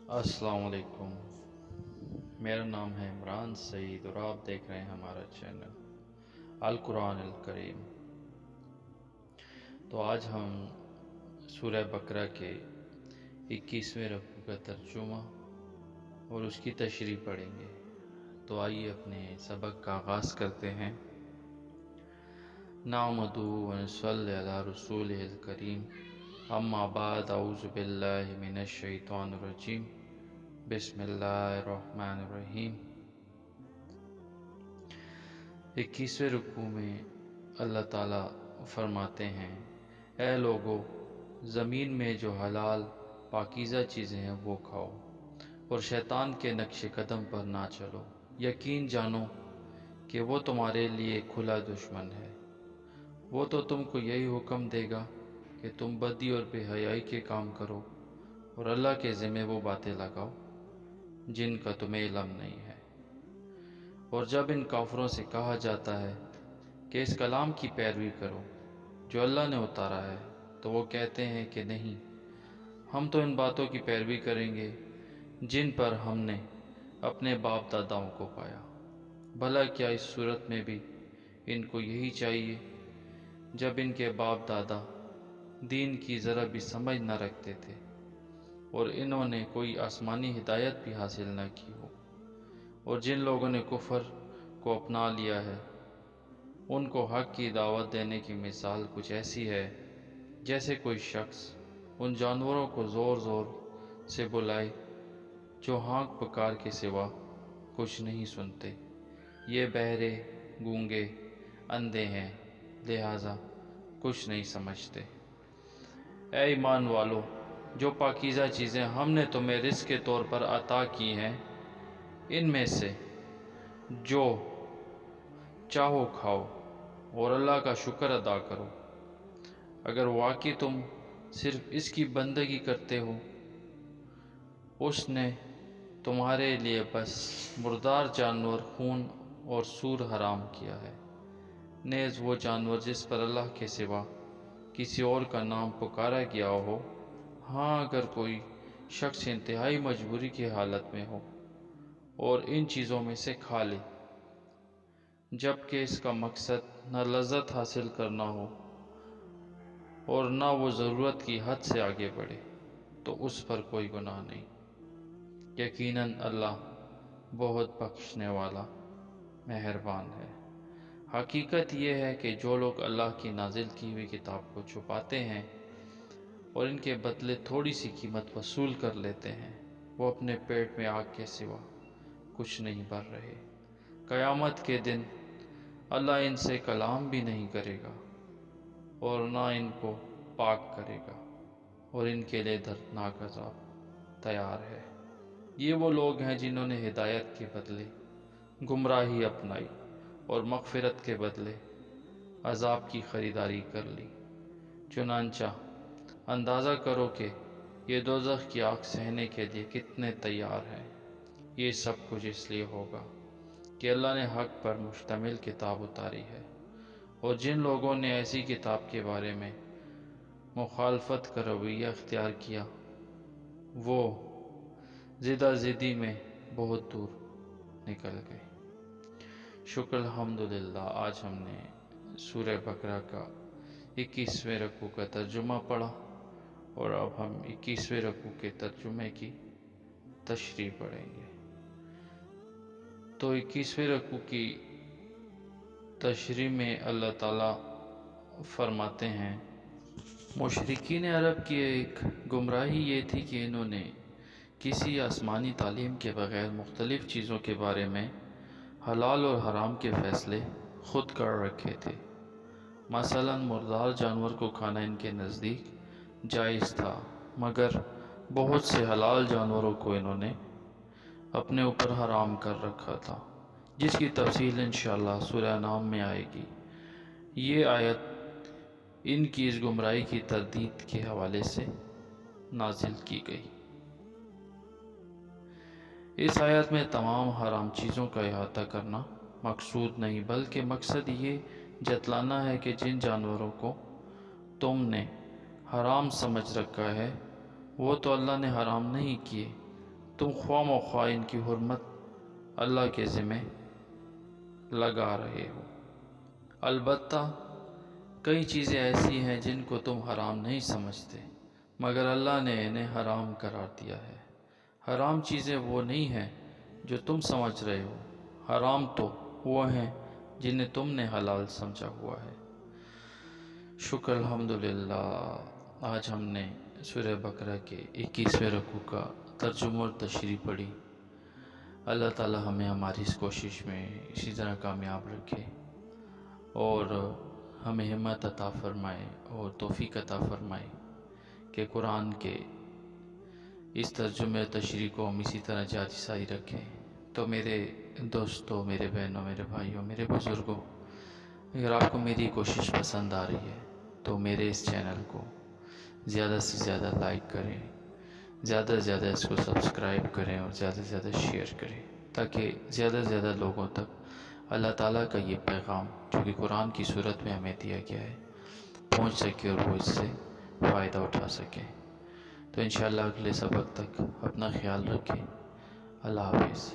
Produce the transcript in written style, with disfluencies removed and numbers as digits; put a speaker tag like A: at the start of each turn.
A: अस्सलाम वालेकुम। मेरा नाम है इमरान सईद और आप देख रहे हैं हमारा चैनल अल कुरान अल करीम। तो आज हम सूरह बकरा के 21वें रुकू का तर्जुमा और उसकी तशरीह पढ़ेंगे। तो आइए अपने सबक का आगाज़ करते हैं। नामदू व नसल्ली अला रसूलिहिल करीम, अम्मा बाद, औज़ु बिल्लाहि मिनश शैतानिर रजीम, बिस्मिल्लाहिर्रहमानिर्रहीम। 21वें रुकू में अल्लाह ताला फरमाते हैं, ऐ लोगो, ज़मीन में जो हलाल पाकीज़ा चीज़ें हैं वो खाओ और शैतान के नक्श कदम पर ना चलो। यकीन जानो कि वो तुम्हारे लिए खुला दुश्मन है। वो तो तुमको यही हुक्म देगा कि तुम बदी और बेहयाई के काम करो और अल्लाह के ज़िम्मे वो बातें लगाओ जिनका तुम्हें इल्म नहीं है। और जब इन काफिरों से कहा जाता है कि इस कलाम की पैरवी करो जो अल्लाह ने उतारा है, तो वो कहते हैं कि नहीं, हम तो इन बातों की पैरवी करेंगे जिन पर हमने अपने बाप दादाओं को पाया। भला क्या इस सूरत में भी इनको यही चाहिए जब इनके बाप दादा दीन की ज़रा भी समझ न रखते थे और इन्होंने कोई आसमानी हिदायत भी हासिल न की हो। और जिन लोगों ने कुफर को अपना लिया है उनको हक़ की दावत देने की मिसाल कुछ ऐसी है जैसे कोई शख्स उन जानवरों को ज़ोर ज़ोर से बुलाए जो हाँक पुकार के सिवा कुछ नहीं सुनते। ये बहरे, गूंगे, अंधे हैं, लिहाजा कुछ नहीं समझते। ऐ ईमान वालो, जो पाकीज़ा चीज़ें हमने तुम्हें रिज़्क़ के तौर पर अता की हैं, इनमें से जो चाहो खाओ और अल्लाह का शुक्र अदा करो। अगर वाकई तुम सिर्फ़ इसकी बंदगी करते हो, उसने तुम्हारे लिए बस मुर्दार जानवर, खून और सूर हराम किया है। नेज़ वो जानवर जिस पर अल्लाह के सिवा किसी और का नाम पुकारा गया हो। हाँ, अगर कोई शख्स इंतहाई मजबूरी की हालत में हो और इन चीज़ों में से खा ले, जबकि इसका मकसद न लज़्ज़त हासिल करना हो और न वो ज़रूरत की हद से आगे बढ़े, तो उस पर कोई गुनाह नहीं। यकीनन अल्लाह बहुत बख्शने वाला मेहरबान है। हकीकत यह है कि जो लोग अल्लाह की नाजिल की हुई किताब को छुपाते हैं और इनके बदले थोड़ी सी कीमत वसूल कर लेते हैं, वो अपने पेट में आग के सिवा कुछ नहीं भर रहे। क़यामत के दिन अल्लाह इनसे कलाम भी नहीं करेगा और ना इनको पाक करेगा और इनके लिए दर्दनाक अज़ाब तैयार है। ये वो लोग हैं जिन्होंने हिदायत के बदले गुमराही अपनाई और मग़फ़िरत के बदले अज़ाब की ख़रीदारी कर ली। चुनांचा अंदाज़ा करो कि ये दोज़ख की आग सहने के लिए कितने तैयार हैं। ये सब कुछ इसलिए होगा कि अल्लाह ने हक़ पर मुश्तमिल किताब उतारी है और जिन लोगों ने ऐसी किताब के बारे में मुखालफत का रवैया अख्तियार किया, वो ज़िदा ज़िदी में बहुत दूर निकल गए। शुक्र अल्हम्दुलिल्लाह, आज हमने सूरह बकरा का 21वें रुकू का तर्जुमा पढ़ा और अब हम 21वें रुकू के तर्जुमे की तशरीह पढ़ेंगे। तो 21वें रुकू की तशरीह में अल्लाह ताला फरमाते हैं, मुशरिकीन अरब की एक गुमराही ये थी कि इन्होंने किसी आसमानी तालीम के बग़ैर मुख्तलिफ़ चीज़ों के बारे में हलाल और हराम के फ़ैसले ख़ुद कर रखे थे। मसलन मुर्दार जानवर को खाना इनके नज़दीक जायज़ था, मगर बहुत से हलाल जानवरों को इन्होंने अपने ऊपर हराम कर रखा था, जिसकी तफसील इंशाअल्लाह सूरह नाम में आएगी। ये आयत इनकी इस गुमराही की तरदीद के हवाले से नाजिल की गई। इस आयत में तमाम हराम चीज़ों का अहाता करना मकसूद नहीं, बल्कि मकसद ये जतलाना है कि जिन जानवरों को तुमने हराम समझ रखा है वो तो अल्लाह ने हराम नहीं किए, تم خواہ مخواہ ان کی حرمت اللہ کے ذمہ لگا رہے ہو۔ البتہ کئی چیزیں ایسی ہیں جن کو تم حرام نہیں سمجھتے، مگر اللہ نے انہیں حرام قرار دیا ہے۔ حرام چیزیں وہ نہیں ہیں جو تم سمجھ رہے ہو، حرام تو وہ ہیں جنہیں تم نے حلال سمجھا ہوا ہے۔ شکر الحمدللہ، آج ہم نے سورہ بقرہ کے 21ویں رکوع کا ترجمہ اور تشریح پڑھی۔ اللہ تعالی ہمیں ہماری اس کوشش میں اسی طرح کامیاب رکھے اور ہمیں ہمت عطا فرمائے اور توفیق عطا فرمائے کہ قرآن کے اس ترجمہ تشریح کو ہم اسی طرح جاری ساری رکھیں۔ تو میرے دوستوں، میرے بہنوں، میرے بھائیوں، میرے بزرگوں، اگر آپ کو میری کوشش پسند آ رہی ہے تو میرے اس چینل کو زیادہ سے زیادہ لائک کریں، زیادہ سے زیادہ اس کو سبسکرائب کریں اور زیادہ سے زیادہ شیئر کریں، تاکہ زیادہ سے زیادہ لوگوں تک اللہ تعالیٰ کا یہ پیغام جو کہ قرآن کی صورت میں ہمیں دیا گیا ہے پہنچ سکے اور وہ اس سے فائدہ اٹھا سکیں۔ تو انشاءاللہ اگلے سبق تک اپنا خیال رکھیں۔ اللہ حافظ۔